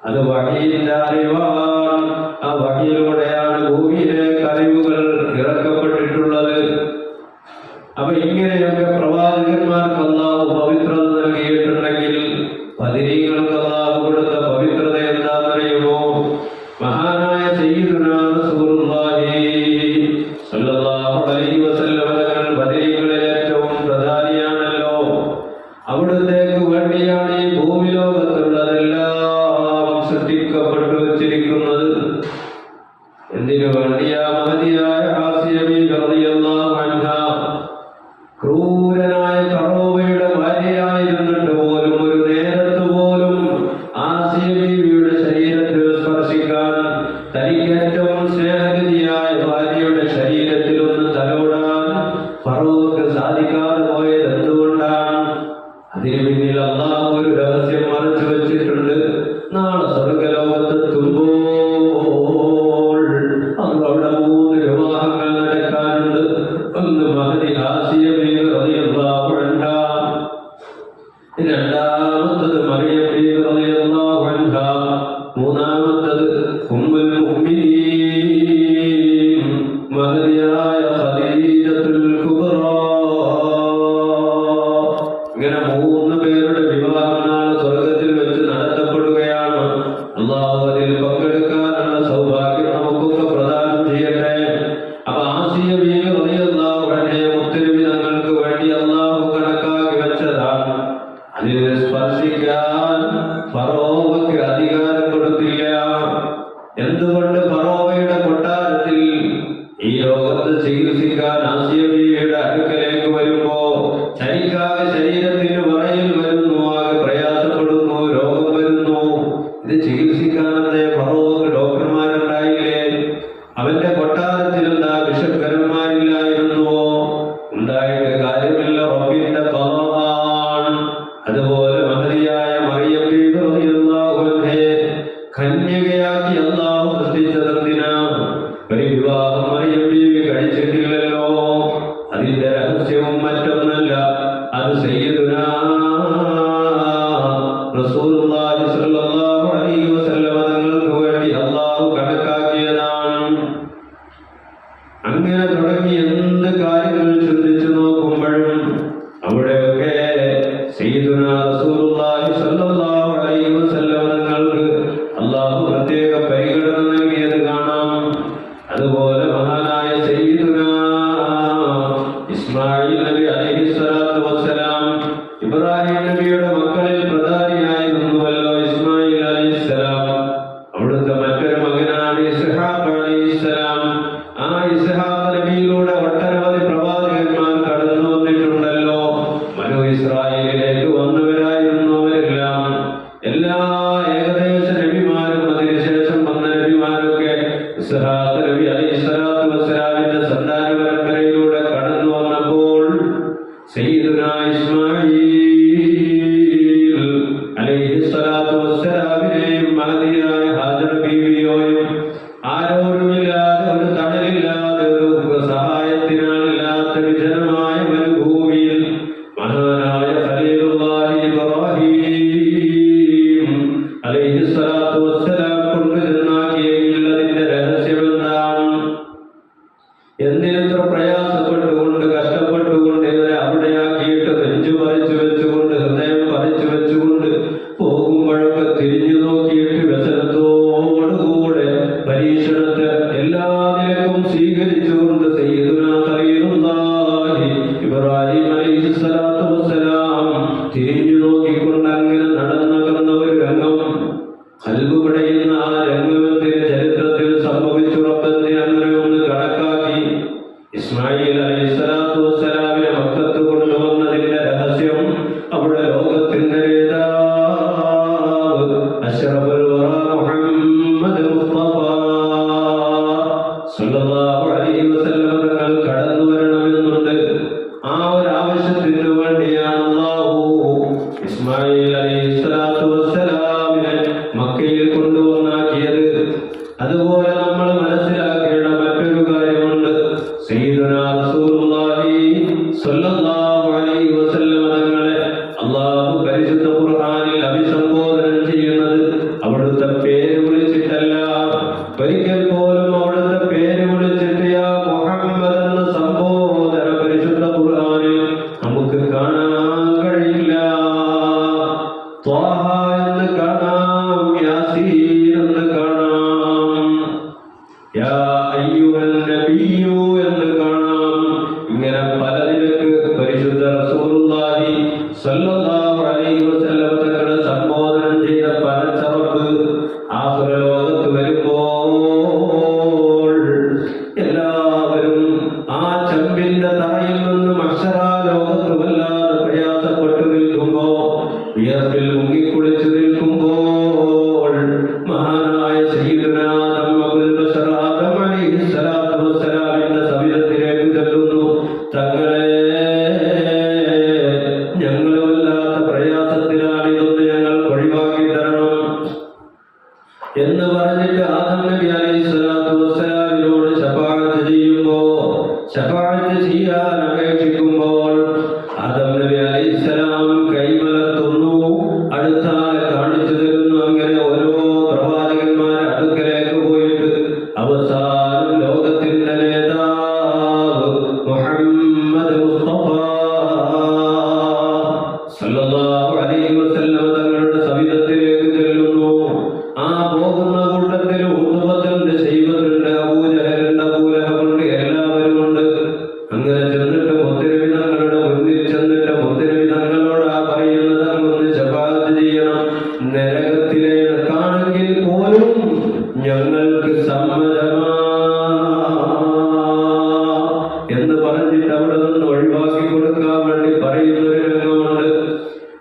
അത് വഹിയിന്റെ അറിവാണ്. ആ വഹിയിലൂടെയാണ് ഭൂമിയിലേക്ക് മഹദിയായ ആസിയ ബീവി റളിയല്ലാഹു അൻഹാ ക്രൂരനായ ഫറോവയുടെ ഭാര്യയായിരുന്നിട്ട് പോലും ഒരു നേരത്ത് പോലും ആസിയ ബീവിയുടെ ശരീരത്തിൽ സ്പർശിക്കാൻ, തനിക്ക് ഏറ്റവും സ്നേഹനിധിയായ ഭാര്യയുടെ ശരീരത്തിൽ ഒന്ന് തലോടാൻ ഫറോവക്ക് സാധിക്കാതെ പോയത് എന്തുകൊണ്ടാണ്? അതിനു പിന്നിൽ അല്ലാഹു ഒരു രഹസ്യം മറച്ചു വെച്ചിട്ടുണ്ട്. നാളെ സ്വർഗലോകത്തെത്തുമ്പോൾ അവിടെ 3 വിവാഹങ്ങൾ നടക്കാനുണ്ട്. ഒന്ന് മഹദി ആസിയ ബീവി റളിയല്ലാഹു അൻഹാ, രണ്ടാമത്തത് മറിയം ബീവി റളിയല്ലാഹു അൻഹാ, മൂന്നാമത്തത് ഉമ്മുൽ മുഅ്മിനീൻ മഹദിയായ ഖദീജത്തുൽ കുബ്രാ. ഇങ്ങനെ 3 പേരുടെ വിവാഹം നാളെ സ്വർഗത്തിൽ വെച്ച് നടത്തപ്പെടുകയാണ്. അല്ലാഹു അതിൽ പങ്കെടുക്കാനുള്ള സൗഭാഗ്യം നമുക്കൊക്കെ പ്രദാനം ചെയ്യട്ടെ. അപ്പൊ ആസിയ ബീവി റളിയല്ലാഹു അൻഹയെ മുത്തുനബി തങ്ങൾക്ക് വേണ്ടി അല്ലാഹു കണക്കാക്കി വെച്ചതാണ്. അതിൽ സ്പർശിക്കാൻ ഫറോവയ്ക്ക് അധികാരം കൊടുത്തില്ല. എന്തുകൊണ്ട്? ഫറോവയുടെ കൊട്ടാരത്തിൽ ഈ ലോകത്ത് ചികിത്സിക്കാൻ ആസിയ ബീവിയുടെ അടുക്കലേക്ക് വരുമ്പോ ശരിക്കാതെ ശരീരത്തിന് വറയിൽ വരുന്നു, ആകെ പ്രയാസപ്പെടുന്നു, രോഗം വരുന്നു. ഇത് ചികിത്സിക്കാനത്തെ ഫറോവക്ക് ഡോക്ടർമാരുണ്ടായില്ലേ? അവന്റെ കൊട്ടാരത്തിൽ എന്താ ബിഷപ്പന്മാരില്ലായിരുന്നുവോ? ഉണ്ടായിട്ട് കാര്യമില്ല, റബ്ബിന്റെ ഖദറാണ്. അതുപോലെ മഹദിയായ മറിയം ബീവി റളിയല്ലാഹു അൻഹയെ കന്യകയാക്കി അല്ലാഹു സൃഷ്ടിച്ചതെന്തിനാ? ഒരു വിവാഹം മറിയം ബീവി കഴിച്ചിട്ടില്ലല്ലോ. അതിന്റെ രഹസ്യവും മറ്റൊന്നല്ല, അത് സയ്യിദുനാ റസൂലുള്ളാഹി സ്വല്ലല്ലാഹു അലൈഹി വസല്ലം തങ്ങൾക്ക് വേണ്ടി അല്ലാഹു കണക്കാക്കിയതാണ്. അങ്ങനെ തുടങ്ങി എന്ത് കാര്യങ്ങൾ ചിന്തിച്ചു നോക്കുമ്പോഴും അവിടെയൊക്കെ സയ്യിദുനാ റസൂലുള്ളാഹി സ്വല്ലല്ലാഹു അലൈഹി വസല്ലം തങ്ങൾക്ക് അല്ലാഹു പ്രത്യേക പരിഗണന നൽകിയത് കാണാം. അതുപോലെ മഹാനായ സയ്യിദുനാ ഇസ്മായിൽ നബി അലൈഹിസ്സലാത്തു വസ്സലാം, ഇബ്രാഹിം നബിയുടെ മക്കളിൽ പ്രധാനിയായിരുന്നുവല്ലോ ഇസ്മായിൽ അലൈഹിസ്സലാം. അവിടുത്തെ മറ്റൊരു മകനാണ് ഇസ്ഹാഖ് അലൈഹിസ്സലാം. ആ ഇസ്ഹാഖ് നബിയിലൂടെ ഒട്ടനവധി പ്രവാചകന്മാർ കടന്നു വന്നിട്ടുണ്ടല്ലോ. ബനൂ ഇസ്രായേലിലേക്ക് വന്നവരായിരുന്നു അവരെല്ലാം. എല്ലാ ഏകദേശ നബിമാരും അതിനുശേഷം വന്ന നബിമാരൊക്കെ ഇസ്ഹാഖ് നബി അലൈഹിസ്സലാത്തു വസ്സലാമിന്റെ സന്താന പരമ്പരയിലൂടെ കടന്നു വന്നപ്പോൾ സയ്യിദുനാ ഇസ്മാഈൽ അലൈഹിസ്സലാത്തു വസ്സലാമിനെയും മഹദിയായ ഹാജറ ബീവിയെയും ആരോരുമില്ലാതെ, ഒരു തണലില്ലാതെ, ഒരു സഹായത്തിനാളില്ലാത്ത വിജനമായ മരുഭൂമിയിൽ മഹാനായ ഖലീലുള്ളാഹി ഇബ്രാഹിം അലൈഹിസ്സലാത്തു വസ്സലാം കൊണ്ടുചെന്നാക്കിയെങ്കിൽ അതിന്റെ രഹസ്യമെന്താണ്? എന്തിനെത്ര പ്രയാസപ്പെട്ടുകൊണ്ട് കഷ്ടപ്പെട്ടുകൊണ്ട് ഇവരെ അവിടെയാക്കിയിട്ട് നെഞ്ചു പറിച്ചു വെച്ചുകൊണ്ട്, ഹൃദയം പറിച്ചു വെച്ചുകൊണ്ട് പോകുമ്പോഴൊക്കെ തിരിഞ്ഞു നോക്കിയിട്ട് വ്യസനത്തോടുകൂടെ പരീക്ഷണത്തെ എല്ലാ നിലക്കും സ്വീകരിച്ചുകൊണ്ട് സയ്യിദുനാ ഖലീലുള്ളാഹി ഇബ്രാഹിം അലൈഹിസ്സലാത്തു വസ്സലാം തിരിഞ്ഞു നോക്കിക്കൊണ്ട് അങ്ങനെ നടന്നകന്ന ഒരു രംഗം, ഖൽബ് പിടയുന്ന ആ രംഗത്തിന് ചരിത്രത്തിൽ സംഭവിച്ചു. റബ്ബന്തി അങ്ങനെ ഒന്ന് കണക്കാക്കി ഇസ്മായിൽ അലൈഹിസ്സലാത്തു വസ്സലാമിനെ മക്കത്ത് കൊണ്ടുവന്നതിന്റെ രഹസ്യം അവിടെ ലോകത്തിന്റെ നേതാവ് അശ്റഫുൽ വറ മുഹമ്മദ് മുസ്തഫ സ്വല്ലല്ലാഹു അലൈഹി വസല്ലം തങ്ങൾ കടന്നു വരണമെന്നുണ്ട്. ആ ഒരു ആവശ്യത്തിന് വേണ്ടിയാണ് അല്ലാഹു ഇസ്മായിൽ അലൈഹിസ്സലാത്തു വസ്സലാമിനെ മക്കയിൽ കൊണ്ടുവന്നാക്കിയത്. അതുപോലെ നമ്മൾ മനസ്സിലാക്കേണ്ട മറ്റൊരു കാര്യമുണ്ട്. സയ്യിദുനാ റസൂലുള്ളാഹി സ്വല്ലല്ലാഹു അലൈഹി വസല്ലം തങ്ങളെ അല്ലാഹു പരിശുദ്ധ ഖുർആനിൽ അഭിസംബോധന ചെയ്യുന്നത് അവിടുത്തെ പേര് വിളിച്ചിട്ടല്ല. ഒരിക്കൽ പോലും അവിടുത്തെ പേര് വിളിച്ചിട്ട് യാ മുഹമ്മദ് എന്ന സംബോധന പരിശുദ്ധ ഖുർആനിൽ നമുക്ക് കാണാൻ കഴിയില്ല. ത്വാഹ എന്ന് കാണാം, യാസീൻ എന്ന് കാണാം, യാ അയ്യുഹൻ നബിയ്യു എന്ന് കാണാം. ഇങ്ങനെ പല നിലക്ക് പരിശുദ്ധ റസൂലുള്ളാഹി സ്വല്ലല്ലാഹു അലൈഹി വസല്ലം തങ്ങളെ സംബോധന ചെയ്ത പല ചറപ്പ് ആഖിറ ലോകത്ത് വരുമ്പോൾ ശഫാഅത്ത് ചെയ്യാൻ അപേക്ഷിക്കുമ്പോൾ ആദം നബി അലൈഹിസ്സലാം കൈമലർത്തുന്നു, അടുത്ത ആളെ കാണിച്ചു തരുന്നു. അങ്ങനെ ഓരോ പ്രവാചകന്മാരെ അടുക്കലേക്ക് പോയിട്ട് അവസാനം ലോകത്തിന്റെ നേതാവ് മുഹമ്മദ് മുസ്തഫ സല്ലല്ലാഹു അലൈഹി വസല്ലം തങ്ങളുടെ സവിധത്തിലേക്ക് ചെല്ലുന്നു. ആ പോകുന്ന കൂട്ടത്തിൽ ഉത്ബത്തുണ്ട്, ശൈബത്തുണ്ട്, അബൂജഹലുണ്ട്, അബൂലഹബുണ്ട്, എല്ലാവരും ഉണ്ട്. അങ്ങനെ ചെന്നിട്ട് മുത്തനബി തങ്ങളുടെ മുന്നിൽ ചെന്നിട്ട് മുത്തനബി തങ്ങളോട് ആ പറയുന്നത് അങ്ങൊന്ന് ശഫാഅത്ത് ചെയ്യണം, നരകത്തിലേക്കാണെങ്കിൽ പോലും ഞങ്ങൾക്ക് സമ്മതമാ എന്ന് പറഞ്ഞിട്ട് അവിടെ നിന്ന് ഒഴിവാക്കി കൊടുക്കാൻ വേണ്ടി പറയുന്ന ഒരു രംഗമുണ്ട്.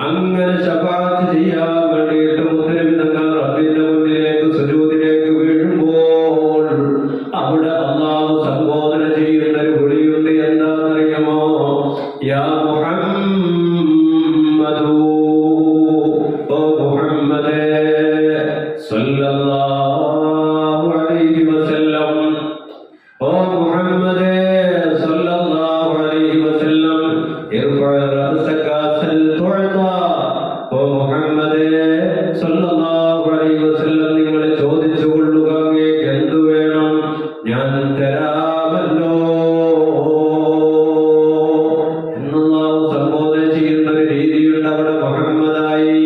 അങ്ങനെ ശഫാഅത്ത് ചെയ്യാൻ വേണ്ടിയിട്ട് മുത്തനബി തങ്ങൾ റബ്ബിന്റെ മുന്നിലേക്ക് സുജൂദിലേക്ക് വീഴുമ്പോൾ അവിടെ അല്ലാഹു സംബോധന ചെയ്യുന്ന ഒരു വിളിയുണ്ട്. എന്താണെന്നറിയുമോ? യാ മുഹമ്മദു, ഓ മുഹമ്മദേ സല്ലല്ലാഹു അലൈഹി വസല്ലം, ഓ മുഹമ്മദേ സല്ലല്ലാഹു അലൈഹി വസല്ലം, ഇർഫഅ റഅസക സൽ തുഅത, ഓ മുഹമ്മദേ സല്ലല്ലാഹു അലൈഹി വസല്ലം, നിങ്ങൾ ചോദിച്ചു കൊള്ളുക, അങ്ങേക്ക് എന്തു വേണം, ഞാൻ തരാമല്ലോ എന്നല്ലാഹു സംബോധന ചെയ്യുന്ന ഒരു രീതിയുണ്ട്. അവിടെ മുഹമ്മദായി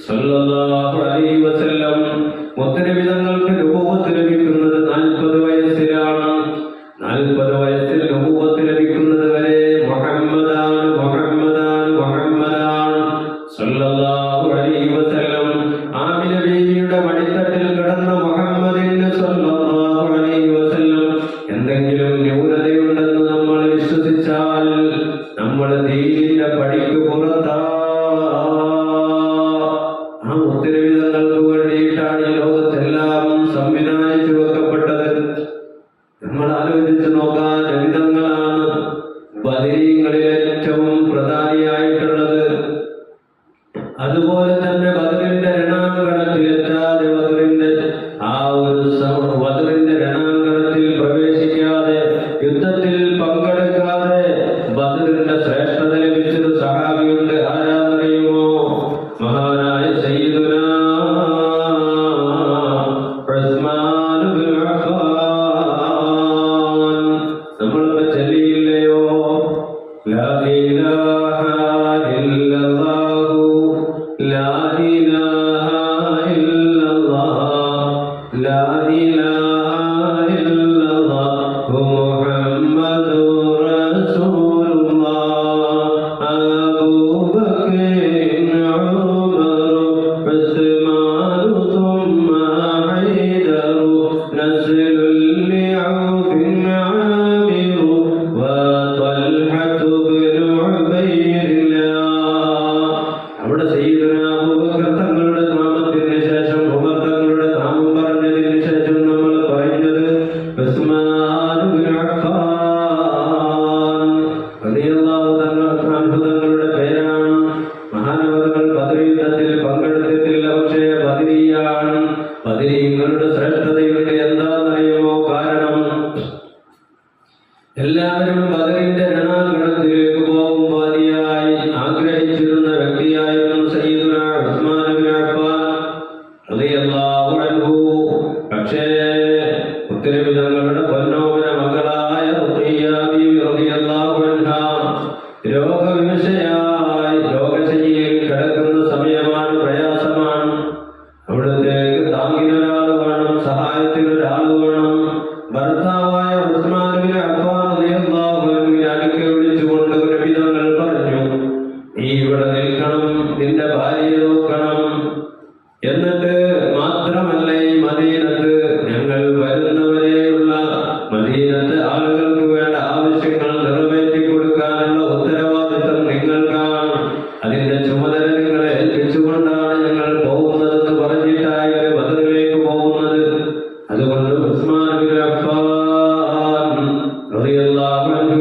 സല്ലല്ലാഹു അലൈഹി വസല്ലം. മുത്തനബി തങ്ങൾക്ക് നുബുവത്ത് ലഭിക്കുന്നത് 40 വയസ്സിലാണ്. 40 വയസ്സിൽ നുബുവത്ത് ലഭിക്കുന്നത് വരെ മുഹമ്മദാണ്, മുഹമ്മദാണ്, മുഹമ്മദാണ് സല്ലല്ലാഹു അലൈഹി വസല്ലം. ആമിന ബീവിയുടെ മടിത്തട്ടിൽ കിടന്ന മുഹമ്മദിന് സല്ലല്ലാഹു അലൈഹി വസല്ലം എന്തെങ്കിലും ന്യൂനതയുണ്ടെന്ന് നമ്മൾ വിശ്വസിച്ചാൽ നമ്മൾ ദീനിന്റെ പടിക്ക് പുറത്താ. ആ മുത്തനബി തങ്ങൾക്ക് വേണ്ടിയിട്ടാണ് ഈ ലോകത്തെല്ലാം സംവിധാനിച്ചു വെക്കപ്പെട്ടത്. നമ്മൾ ആലോചിച്ച് നോക്കാൻ നബിതങ്ങളാണ് ബദരീങ്ങളിൽ ഏറ്റവും പ്രധാനിയായിട്ടുള്ളത്. അതുപോലെ തന്നെ ബദറിന്റെ രണാങ്കണത്തിലെത്താതെ, ബദറിന്റെ ആ ഒരു ബദറിന്റെ രണാങ്കണത്തിൽ പ്രവേശിക്കാതെ, യുദ്ധത്തിൽ പങ്കെടുക്കാതെ ബദറിന്റെ ശ്രേഷ്ഠത ലഭിച്ചൊരു സഹാബിയുണ്ട്. ആരാന്നറിയുമോ? മഹാനായ സയ്യിദുനാ ഉസ്മാൻ ഇബ്നു അഫ്ഫാൻ. നമ്മളിപ്പോ ചൊല്ലിയില്ലയോ? ലാ ഇലാഹ ഇല്ലല്ലാഹു, ലാ ഇലാഹ ഇല്ലല്ലാഹ്, ലാ ഇലാഹ ഇല്ലല്ലാഹു മുഹമ്മദുർ റസൂലുള്ളാഹ്. അബൂബക്കർ, ഉമർ, ഉസ്മാൻ, ثم حيدر, نسل لعوف عامر, وطلحة بن عبيد الله. അവിടെ സയ്യിദുനാ അബൂബക്കർ തങ്ങളുടെ നാമത്തിന് ശേഷം ഉമർ തങ്ങളുടെ നാമം പറഞ്ഞതിന് ശേഷം നമ്മൾ പറയുന്നത് ഉസ്മാൻ ഇബ്നു അഫ്ഫാൻ റളിയല്ലാഹു അൻഹു തങ്ങളുടെ പേരാണ്. മഹാനവറുകൾ ബദർ യുദ്ധത്തിൽ പങ്കെടുത്തിട്ടില്ല, പക്ഷേ ബദരിയാണ്. ബദരീങ്ങളുടെ ശ്രേഷ്ഠതയുണ്ട്. എന്താണെന്നറിയുമോ? കാരണം എല്ലാവരും ബദറിന്റെ രണാങ്കണത്തിലേക്ക് പോകുമ്പോൾ അതിയായി ആഗ്രഹിച്ചിരുന്ന വ്യക്തിയായിരുന്നു സയ്യിദുനാ ഉസ്മാൻ ഇബ്നു അഫ്ഫാൻ റളിയല്ലാഹു അൻഹു. പക്ഷേ മുത്തനബി തങ്ങളുടെ പൊന്നോമന മകളായ റുഖിയ്യ ബീവി റളിയല്ലാഹു അൻഹാ രോഗവിവശയായി രോഗശയ്യയിൽ കിടക്കുന്ന സമയമാണ്, പ്രയാസമാണ്. അവിടത്തേക്ക് താങ്ങിനൊരാൾ വേണം, സഹായത്തിനൊരാൾ വേണം. ഭർത്താവായ ഉസ്മാൻ ഇബ്നു അഫ്ഫാൻ റളിയല്ലാഹു അൻഹുവിനെ അടുക്കൽ വിളിച്ചുകൊണ്ട് നബി തങ്ങൾ പറഞ്ഞു, നീ ഇവിടെ നിൽക്കണം, നിന്റെ ഭാര്യയെ നോക്കണം. എന്നിട്ട് മാത്രമല്ല, ഈ മദീനത്ത് ഞങ്ങൾ വരുന്നവരെയുള്ള മദീനത്തെ ആളുകൾക്ക് വേണ്ട ആവശ്യങ്ങൾ നിറവേറ്റി കൊടുക്കാനുള്ള ഉത്തരവാദിത്വം നിങ്ങൾക്കാണ്. അതിന്റെ ചുമതല നിങ്ങളെ ഏൽപ്പിച്ചുകൊണ്ടാണ് ഞങ്ങൾ പോകുന്നതെന്ന് പറഞ്ഞിട്ടായി ഒരു ബദറിലേക്ക് പോകുന്നത്. അതുകൊണ്ട് ഉസ്മാൻ ഇബ്നു അഫ്ഫാൻ റളിയല്ലാഹു അൻഹു